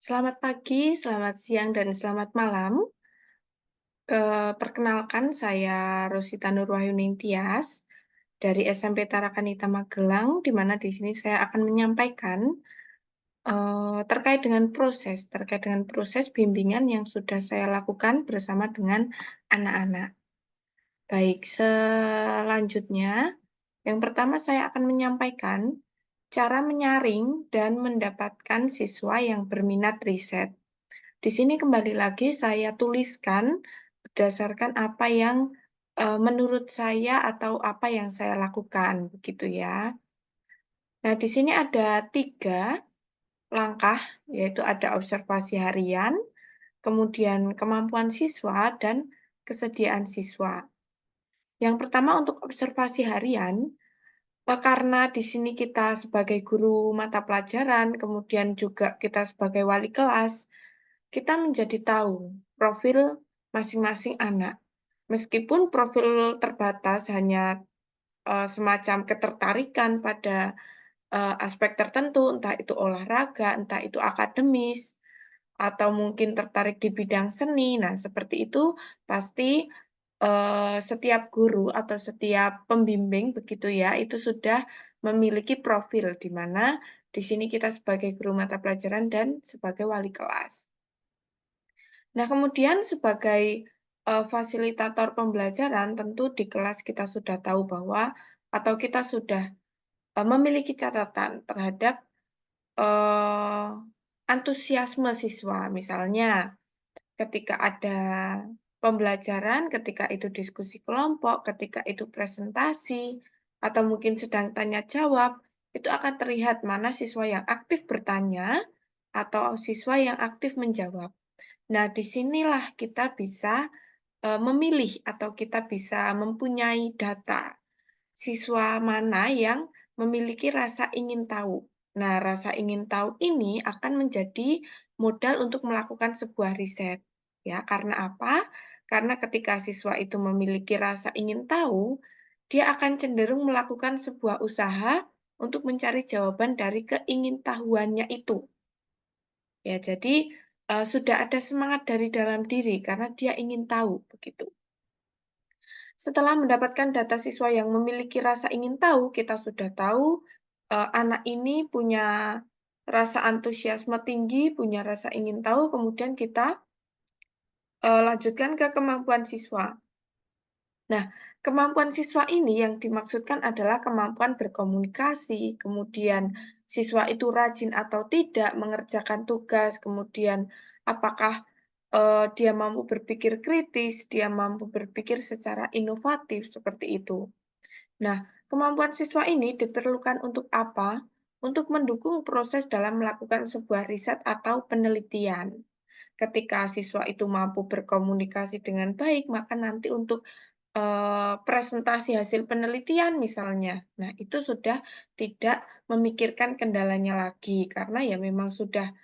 Selamat pagi, selamat siang, dan selamat malam. Perkenalkan saya Rosita Nurwahyuning Tias dari SMP Tarakanita Magelang, di mana di sini saya akan menyampaikan terkait dengan proses bimbingan yang sudah saya lakukan bersama dengan anak-anak. Baik, selanjutnya, yang pertama saya akan menyampaikan cara menyaring dan mendapatkan siswa yang berminat riset. Di sini kembali lagi saya tuliskan berdasarkan apa yang, menurut saya atau apa yang saya lakukan, begitu ya. Nah, di sini ada 3 langkah, yaitu ada observasi harian, kemudian kemampuan siswa, dan kesediaan siswa. Yang pertama untuk observasi harian, karena di sini kita sebagai guru mata pelajaran, kemudian juga kita sebagai wali kelas, kita menjadi tahu profil masing-masing anak. Meskipun profil terbatas hanya, semacam ketertarikan pada, aspek tertentu, entah itu olahraga, entah itu akademis, atau mungkin tertarik di bidang seni. Nah, seperti itu pasti, setiap guru atau setiap pembimbing begitu ya, itu sudah memiliki profil, di mana di sini kita sebagai guru mata pelajaran dan sebagai wali kelas. Nah, kemudian sebagai, fasilitator pembelajaran, tentu di kelas kita sudah tahu bahwa atau kita sudah, memiliki catatan terhadap, eee, antusiasme siswa. Misalnya ketika ada pembelajaran, ketika itu diskusi kelompok, ketika itu presentasi, atau mungkin sedang tanya jawab, itu akan terlihat mana siswa yang aktif bertanya atau siswa yang aktif menjawab. Nah, disinilah kita bisa, memilih atau kita bisa mempunyai data siswa mana yang memiliki rasa ingin tahu. Nah, rasa ingin tahu ini akan menjadi modal untuk melakukan sebuah riset, ya. Karena apa? Karena ketika siswa itu memiliki rasa ingin tahu, dia akan cenderung melakukan sebuah usaha untuk mencari jawaban dari keingintahuannya itu. Ya, jadi, sudah ada semangat dari dalam diri karena dia ingin tahu, begitu. Setelah mendapatkan data siswa yang memiliki rasa ingin tahu, kita sudah tahu, anak ini punya rasa antusiasme tinggi, punya rasa ingin tahu, kemudian kita, lanjutkan ke kemampuan siswa. Nah, kemampuan siswa ini yang dimaksudkan adalah kemampuan berkomunikasi, kemudian siswa itu rajin atau tidak mengerjakan tugas, kemudian apakah, dia mampu berpikir kritis, dia mampu berpikir secara inovatif, seperti itu. Nah, kemampuan siswa ini diperlukan untuk apa? Untuk mendukung proses dalam melakukan sebuah riset atau penelitian. Ketika siswa itu mampu berkomunikasi dengan baik, maka nanti untuk presentasi hasil penelitian misalnya. Nah, itu sudah tidak memikirkan kendalanya lagi, karena ya memang sudah,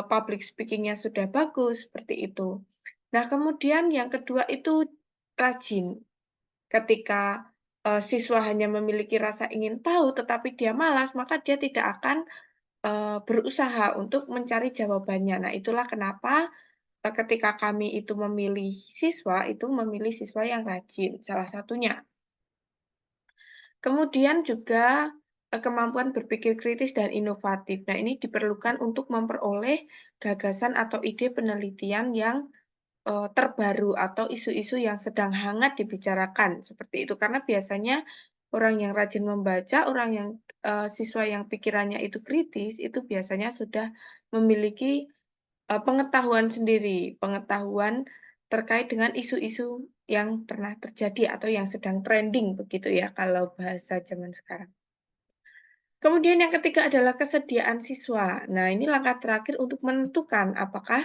public speaking-nya sudah bagus, seperti itu. Nah, kemudian yang kedua itu rajin. Ketika, siswa hanya memiliki rasa ingin tahu, tetapi dia malas, maka dia tidak akan, berusaha untuk mencari jawabannya. Nah, itulah kenapa ketika kami itu memilih siswa, itu memilih siswa yang rajin, salah satunya. Kemudian juga, kemampuan berpikir kritis dan inovatif. Nah, ini diperlukan untuk memperoleh gagasan atau ide penelitian yang, terbaru atau isu-isu yang sedang hangat dibicarakan, seperti itu. Karena biasanya orang yang rajin membaca, orang yang siswa yang pikirannya itu kritis, itu biasanya sudah memiliki pengetahuan sendiri, pengetahuan terkait dengan isu-isu yang pernah terjadi atau yang sedang trending begitu ya kalau bahasa zaman sekarang. Kemudian yang ketiga adalah kesediaan siswa. Nah, ini langkah terakhir untuk menentukan apakah,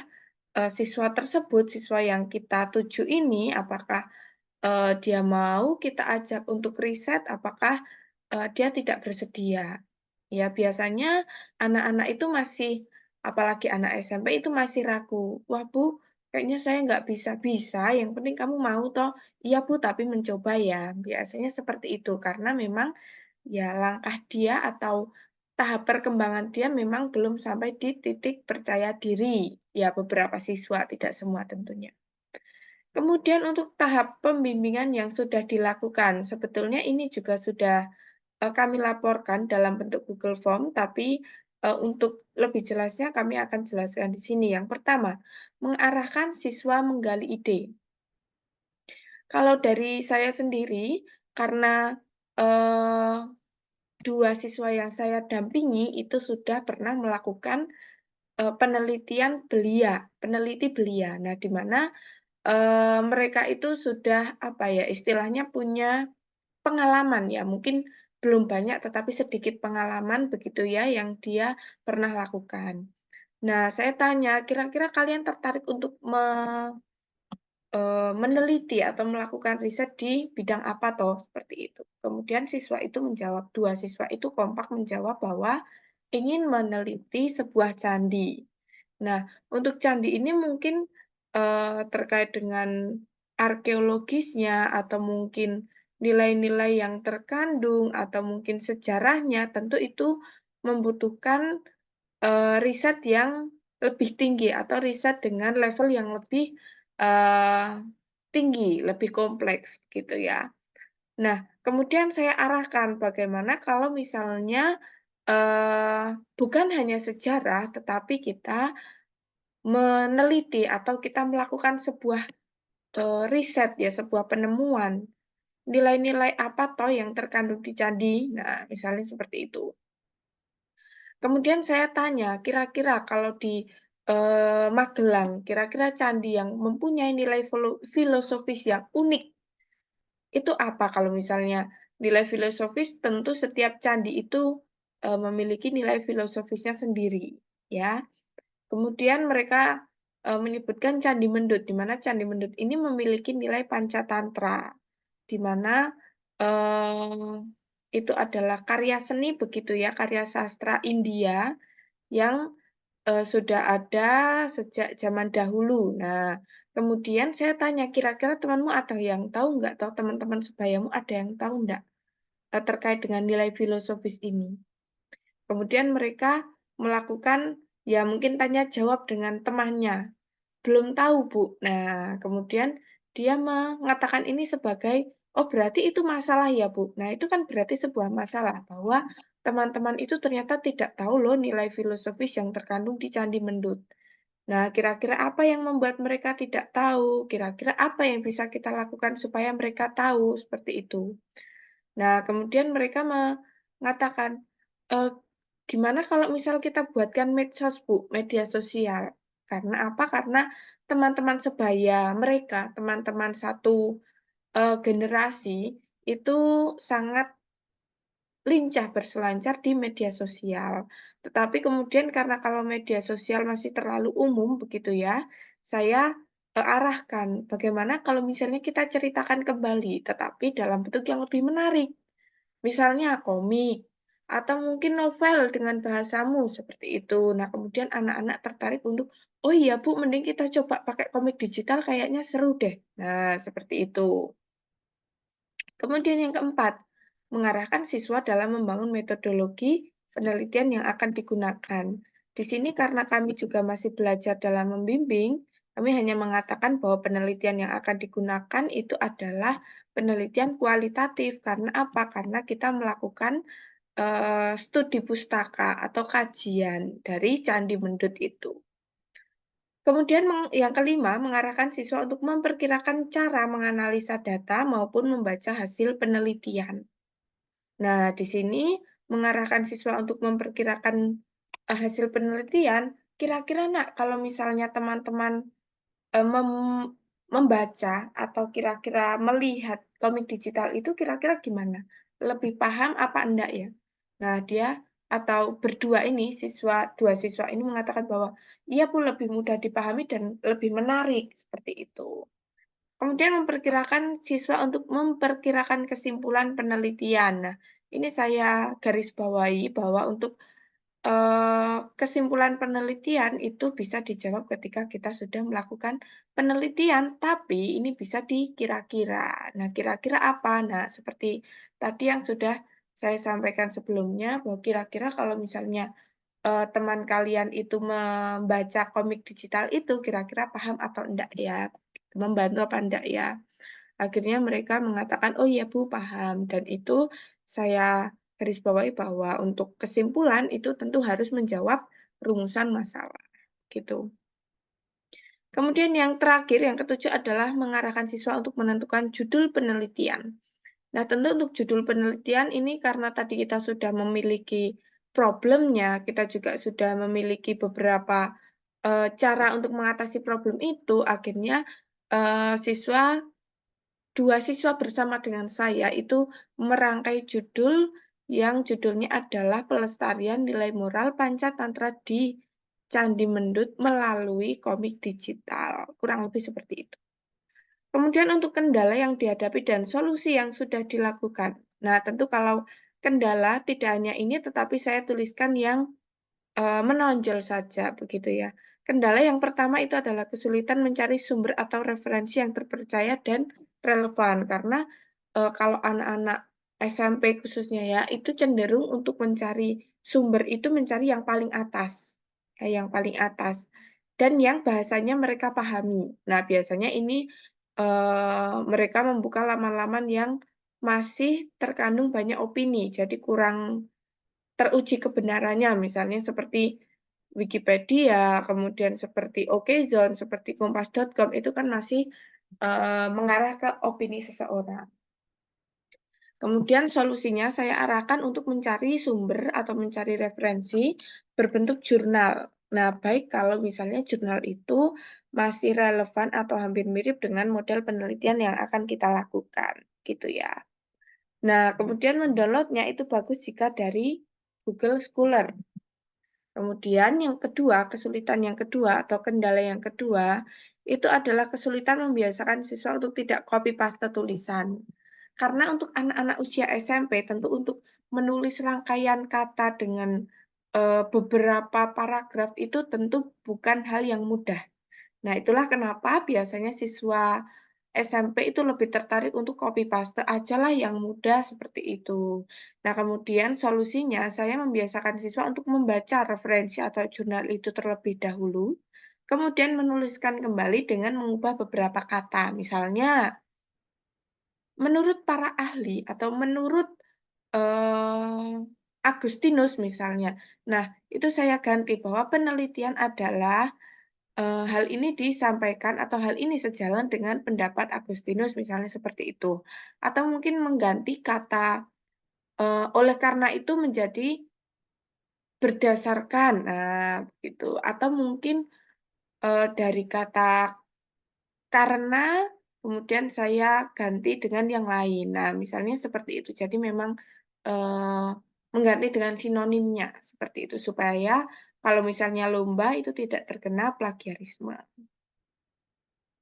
siswa tersebut, siswa yang kita tuju ini, apakah, dia mau kita ajak untuk riset, apakah, dia tidak bersedia. Ya, biasanya anak-anak itu masih apalagi anak SMP itu masih ragu, "Wah, Bu, kayaknya saya nggak bisa." "Bisa, yang penting kamu mau toh?" "Iya, Bu, tapi mencoba ya." Biasanya seperti itu, karena memang ya langkah dia atau, tahap perkembangan dia memang belum sampai di titik percaya diri. Ya, beberapa siswa, tidak semua tentunya. Kemudian untuk tahap pembimbingan yang sudah dilakukan, sebetulnya ini juga sudah, kami laporkan dalam bentuk Google Form, tapi, untuk lebih jelasnya kami akan jelaskan di sini. Yang pertama, mengarahkan siswa menggali ide. Kalau dari saya sendiri, karena, eee, 2 siswa yang saya dampingi itu sudah pernah melakukan, penelitian belia, peneliti belia. Nah, di mana mereka itu sudah, apa ya, istilahnya punya pengalaman ya, mungkin belum banyak tetapi sedikit pengalaman begitu ya, yang dia pernah lakukan. Nah, saya tanya, "Kira-kira kalian tertarik untuk meneliti atau melakukan riset di bidang apa toh?" Seperti itu. Kemudian siswa itu menjawab, 2 siswa itu kompak menjawab bahwa ingin meneliti sebuah candi. Nah, untuk candi ini mungkin, terkait dengan arkeologisnya atau mungkin nilai-nilai yang terkandung atau mungkin sejarahnya, tentu itu membutuhkan, riset yang lebih tinggi atau riset dengan level yang lebih, eee, tinggi, lebih kompleks gitu ya. Nah, kemudian saya arahkan bagaimana kalau misalnya, bukan hanya sejarah, tetapi kita meneliti atau kita melakukan sebuah, riset ya, sebuah penemuan, nilai-nilai apa toh yang terkandung di candi. Nah, misalnya seperti itu. Kemudian saya tanya, kira-kira kalau di, Magelang, kira-kira candi yang mempunyai nilai filosofis yang unik, itu apa? Kalau misalnya nilai filosofis, tentu setiap candi itu, memiliki nilai filosofisnya sendiri, ya. Kemudian mereka, menyebutkan Candi Mendut, di mana Candi Mendut ini memiliki nilai Pancatantra, di mana, eee, itu adalah karya seni begitu ya, karya sastra India yang, sudah ada sejak zaman dahulu. Nah, kemudian saya tanya, "Kira-kira temanmu ada yang tahu nggak, atau teman-teman sebayamu ada yang tahu nggak, terkait dengan nilai filosofis ini?" Kemudian mereka melakukan, ya mungkin tanya jawab dengan temannya, "Belum tahu, Bu." Nah, kemudian dia mengatakan ini sebagai, "Oh, berarti itu masalah ya, Bu?" Nah, itu kan berarti sebuah masalah bahwa teman-teman itu ternyata tidak tahu loh nilai filosofis yang terkandung di Candi Mendut. Nah, kira-kira apa yang membuat mereka tidak tahu? Kira-kira apa yang bisa kita lakukan supaya mereka tahu? Seperti itu. Nah, kemudian mereka mengatakan, eee, "Gimana kalau misal kita buatkan medsos, Bu, media sosial?" Karena apa? Karena teman-teman sebaya mereka, teman-teman satu, generasi, itu sangat lincah berselancar di media sosial. Tetapi kemudian karena kalau media sosial masih terlalu umum begitu ya, saya, arahkan, bagaimana kalau misalnya kita ceritakan kembali, tetapi dalam bentuk yang lebih menarik. Misalnya komik, atau mungkin novel dengan bahasamu, seperti itu. Nah, kemudian anak-anak tertarik untuk, "Oh iya Bu, mending kita coba pakai komik digital kayaknya seru deh." Nah, seperti itu. Kemudian yang keempat, mengarahkan siswa dalam membangun metodologi penelitian yang akan digunakan. Di sini karena kami juga masih belajar dalam membimbing, kami hanya mengatakan bahwa penelitian yang akan digunakan itu adalah penelitian kualitatif. Karena apa? Karena kita melakukan studi pustaka atau kajian dari Candi Mendut itu. Kemudian yang kelima, mengarahkan siswa untuk memperkirakan cara menganalisa data maupun membaca hasil penelitian. Nah, di sini mengarahkan siswa untuk memperkirakan, hasil penelitian, kira-kira Nak, kalau misalnya teman-teman, mem membaca atau kira-kira melihat komik digital itu kira-kira gimana? Lebih paham apa enggak ya? Nah, dia atau berdua ini, 2 siswa ini mengatakan bahwa, "Iya Bu, lebih mudah dipahami dan lebih menarik," seperti itu. Kemudian memperkirakan siswa untuk memperkirakan kesimpulan penelitian. Nah, ini saya garis bawahi bahwa untuk, kesimpulan penelitian itu bisa dijawab ketika kita sudah melakukan penelitian, tapi ini bisa dikira-kira. Nah, kira-kira apa? Nah, seperti tadi yang sudah saya sampaikan sebelumnya bahwa kira-kira kalau misalnya, teman kalian itu membaca komik digital itu kira-kira paham atau enggak ya? Membantu apa enggak ya? Akhirnya mereka mengatakan, "Oh iya Bu, paham." Dan itu saya garis bawahi bahwa untuk kesimpulan itu tentu harus menjawab rumusan masalah, gitu. Kemudian yang terakhir, yang ketujuh adalah mengarahkan siswa untuk menentukan judul penelitian. Nah, tentu untuk judul penelitian ini karena tadi kita sudah memiliki problemnya, kita juga sudah memiliki beberapa, cara untuk mengatasi problem itu, akhirnya, siswa 2 siswa bersama dengan saya itu merangkai judul yang judulnya adalah Pelestarian Nilai Moral Pancatantra di Candi Mendut Melalui Komik Digital, kurang lebih seperti itu. Kemudian untuk kendala yang dihadapi dan solusi yang sudah dilakukan. Nah, tentu kalau kendala tidak hanya ini, tetapi saya tuliskan yang menonjol saja begitu ya. Kendala yang pertama itu adalah kesulitan mencari sumber atau referensi yang terpercaya dan relevan. Karena, kalau anak-anak SMP khususnya ya, itu cenderung untuk mencari sumber itu mencari yang paling atas, yang paling atas, dan yang bahasanya mereka pahami. Nah, biasanya ini, mereka membuka laman-laman yang masih terkandung banyak opini, jadi kurang teruji kebenarannya, misalnya seperti Wikipedia, kemudian seperti Okezone, seperti Kompas.com, itu kan masih, mengarah ke opini seseorang. Kemudian solusinya saya arahkan untuk mencari sumber atau mencari referensi berbentuk jurnal. Nah, baik kalau misalnya jurnal itu masih relevan atau hampir mirip dengan model penelitian yang akan kita lakukan, gitu ya. Nah, kemudian mendownloadnya itu bagus jika dari Google Scholar. Kemudian yang kedua, kesulitan yang kedua atau kendala yang kedua, itu adalah kesulitan membiasakan siswa untuk tidak copy paste tulisan. Karena untuk anak-anak usia SMP tentu untuk menulis rangkaian kata dengan, beberapa paragraf itu tentu bukan hal yang mudah. Nah, itulah kenapa biasanya siswa SMP itu lebih tertarik untuk copy paste ajalah yang mudah seperti itu. Nah, kemudian solusinya saya membiasakan siswa untuk membaca referensi atau jurnal itu terlebih dahulu, kemudian menuliskan kembali dengan mengubah beberapa kata. Misalnya, menurut para ahli atau menurut, Agustinus misalnya. Nah, itu saya ganti bahwa penelitian adalah hal ini disampaikan atau hal ini sejalan dengan pendapat Agustinus misalnya seperti itu. Atau mungkin mengganti kata, oleh karena itu menjadi berdasarkan, nah begitu. Atau mungkin, dari kata karena kemudian saya ganti dengan yang lain. Nah, misalnya seperti itu. Jadi memang, eee, mengganti dengan sinonimnya, seperti itu. Supaya kalau misalnya lomba itu tidak terkena plagiarisme.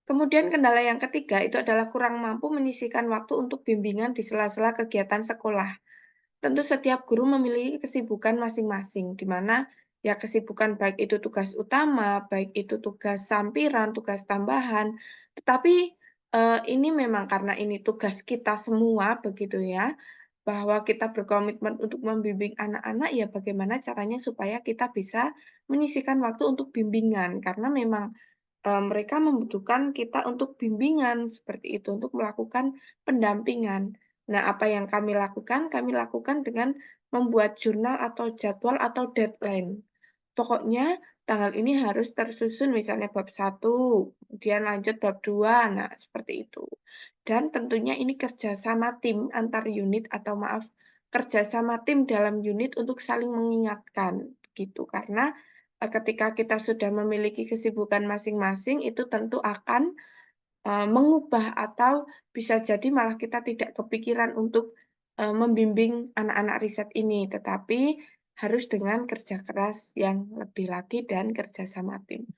Kemudian kendala yang ketiga itu adalah kurang mampu menyisihkan waktu untuk bimbingan di sela-sela kegiatan sekolah. Tentu setiap guru memiliki kesibukan masing-masing, di mana ya kesibukan baik itu tugas utama, baik itu tugas sampiran, tugas tambahan. Tetapi ini memang karena ini tugas kita semua begitu ya, bahwa kita berkomitmen untuk membimbing anak-anak ya bagaimana caranya supaya kita bisa menyisihkan waktu untuk bimbingan. Karena memang mereka membutuhkan kita untuk bimbingan, seperti itu, untuk melakukan pendampingan. Nah, apa yang kami lakukan dengan membuat jurnal atau jadwal atau deadline. Pokoknya tanggal ini harus tersusun misalnya bab 1, kemudian lanjut bab 2, nah seperti itu. Dan tentunya ini kerjasama tim antar unit atau maaf, kerjasama tim dalam unit untuk saling mengingatkan, gitu. Karena, ketika kita sudah memiliki kesibukan masing-masing, itu tentu akan, mengubah atau bisa jadi malah kita tidak kepikiran untuk, membimbing anak-anak riset ini, tetapi harus dengan kerja keras yang lebih lagi dan kerja sama tim.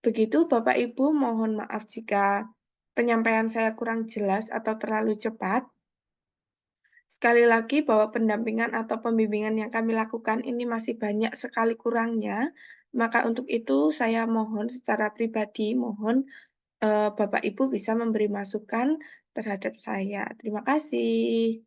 Begitu Bapak Ibu, mohon maaf jika penyampaian saya kurang jelas atau terlalu cepat. Sekali lagi bahwa pendampingan atau pembimbingan yang kami lakukan ini masih banyak sekali kurangnya, maka untuk itu saya mohon secara pribadi, mohon, Bapak Ibu bisa memberi masukan terhadap saya. Terima kasih.